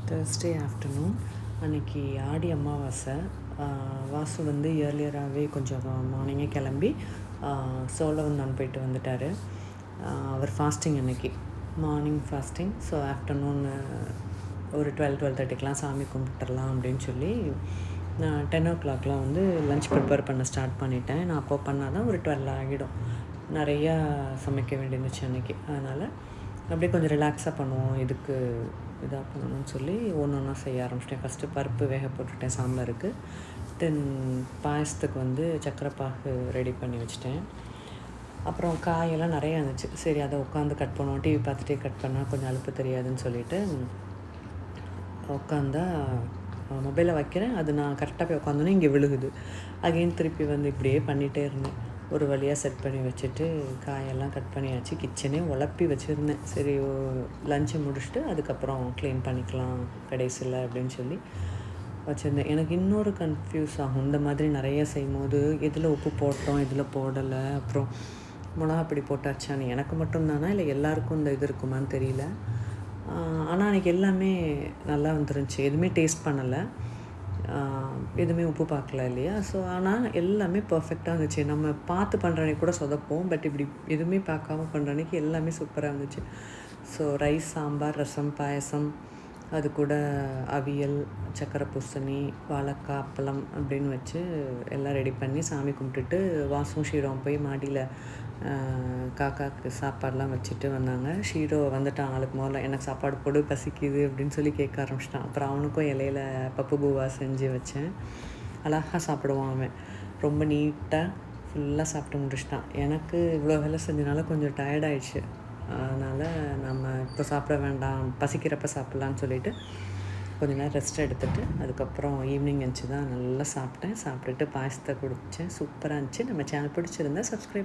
Thursday afternoon அன்றைக்கி ஆடி அமாவாசை. வாசு வந்து இயர்லியராகவே கொஞ்சம் மார்னிங்கே கிளம்பி சோழவந்தான் போயிட்டு வந்துட்டார். அவர் ஃபாஸ்டிங் அன்றைக்கி மார்னிங் ஃபாஸ்டிங். ஸோ ஆஃப்டர்நூன் ஒரு 12-12:30 சாமி கும்பிட்டுடலாம் அப்படின்னு சொல்லி நான் 10 o'clock வந்து லன்ச் ப்ரிப்பேர் பண்ண ஸ்டார்ட் பண்ணிட்டேன். நான் அப்போ பண்ணால் தான் ஒரு 12 ஆகிடும். நிறையா சமைக்க வேண்டியிருந்துச்சு அன்றைக்கி. அதனால் அப்படியே கொஞ்சம் ரிலாக்ஸாக பண்ணுவோம், இதுக்கு இதாக பண்ணணும்னு சொல்லி ஒன்றா செய்ய ஆரம்பிச்சிட்டேன். ஃபஸ்ட்டு பருப்பு வேக போட்டுட்டேன் சாம்பாருக்கு. தென் பாயசத்துக்கு வந்து சக்கரைப்பாகு ரெடி பண்ணி வச்சுட்டேன். அப்புறம் காயெல்லாம் நிறையா இருந்துச்சு. சரி அதை உட்காந்து கட் பண்ணுவோம், டிவி பார்த்துட்டே கட் பண்ணால் கொஞ்சம் அலுப்பு தெரியாதுன்னு சொல்லிவிட்டு உட்காந்தா மொபைலை வைக்கிறேன். அது நான் கரெக்டாக போய் உட்காந்தோன்னே இங்கே விழுகுது. அகைன் திருப்பி வந்து இப்படியே பண்ணிகிட்டே இருந்தேன். ஒரு வழியாக செட் பண்ணி வச்சுட்டு காயெல்லாம் கட் பண்ணியாச்சு. கிச்சனே உழப்பி வச்சுருந்தேன். சரி லஞ்சை முடிச்சுட்டு அதுக்கப்புறம் க்ளீன் பண்ணிக்கலாம் கடைசியில் அப்படின்னு சொல்லி வச்சுருந்தேன். எனக்கு இன்னொரு கன்ஃபியூஸ் ஆகும், இந்த மாதிரி நிறைய செய்யும்போது எதில் உப்பு போட்டோம் எதில் போடலை, அப்புறம் மிளகாப்பொடி போட்டாச்சான்னு எனக்கு மட்டும்தானா இல்லை எல்லாருக்கும் இந்த இது இருக்குமான்னு தெரியல. ஆனால் அன்றைக்கி எல்லாமே நல்லா வந்துருந்துச்சு. எதுவுமே டேஸ்ட் பண்ணலை, எதுவுமே உப்பு பார்க்கல இல்லையா. ஸோ ஆனால் எல்லாமே பர்ஃபெக்டாக இருந்துச்சு. நம்ம பார்த்து பண்ணுற அன்றைக்கி கூட சொதப்போம், பட் இப்படி எதுவுமே பார்க்காம பண்ணுற அன்றைக்கி எல்லாமே சூப்பராக இருந்துச்சு. ஸோ ரைஸ், சாம்பார், ரசம், பாயசம், அது கூட அவியல், சக்கரை பூசணி, வாழைக்காய், அப்பளம் அப்படின்னு வச்சு எல்லாம் ரெடி பண்ணி சாமி கும்பிட்டுட்டு வாசும் ஷீரோவும் போய் மாடியில் காக்காவுக்கு சாப்பாடெலாம் வச்சுட்டு வந்தாங்க. ஷீரோ வந்துட்டான். ஆளுக்கு முதல்ல எனக்கு சாப்பாடு போடு, பசிக்குது அப்படின்னு சொல்லி கேட்க ஆரம்பிச்சிட்டான். அப்புறம் அவனுக்கும் இலையில பப்பு பூவா செஞ்சு வச்சேன். அழகாக சாப்பிடுவான் அவன். ரொம்ப நீட்டாக ஃபுல்லாக சாப்பிட்டு முடிச்சிட்டான். எனக்கு இவ்வளோ வேலை செஞ்சனால கொஞ்சம் டயர்டாயிடுச்சு. அதனால் நம்ம இப்போ சாப்பிட வேண்டாம், பசிக்கிறப்ப சாப்பிட்லான்னு சொல்லிவிட்டு கொஞ்ச நேரம் ரெஸ்ட் எடுத்துகிட்டு அதுக்கப்புறம் ஈவினிங் எழுந்துச்சி தான் நல்லா சாப்பிட்டேன். சாப்பிட்டுட்டு பாயசத்தை குடித்தேன். சூப்பராக இருந்துச்சு. நம்ம சேனல் பிடிச்சிருந்தா சப்ஸ்கிரைப்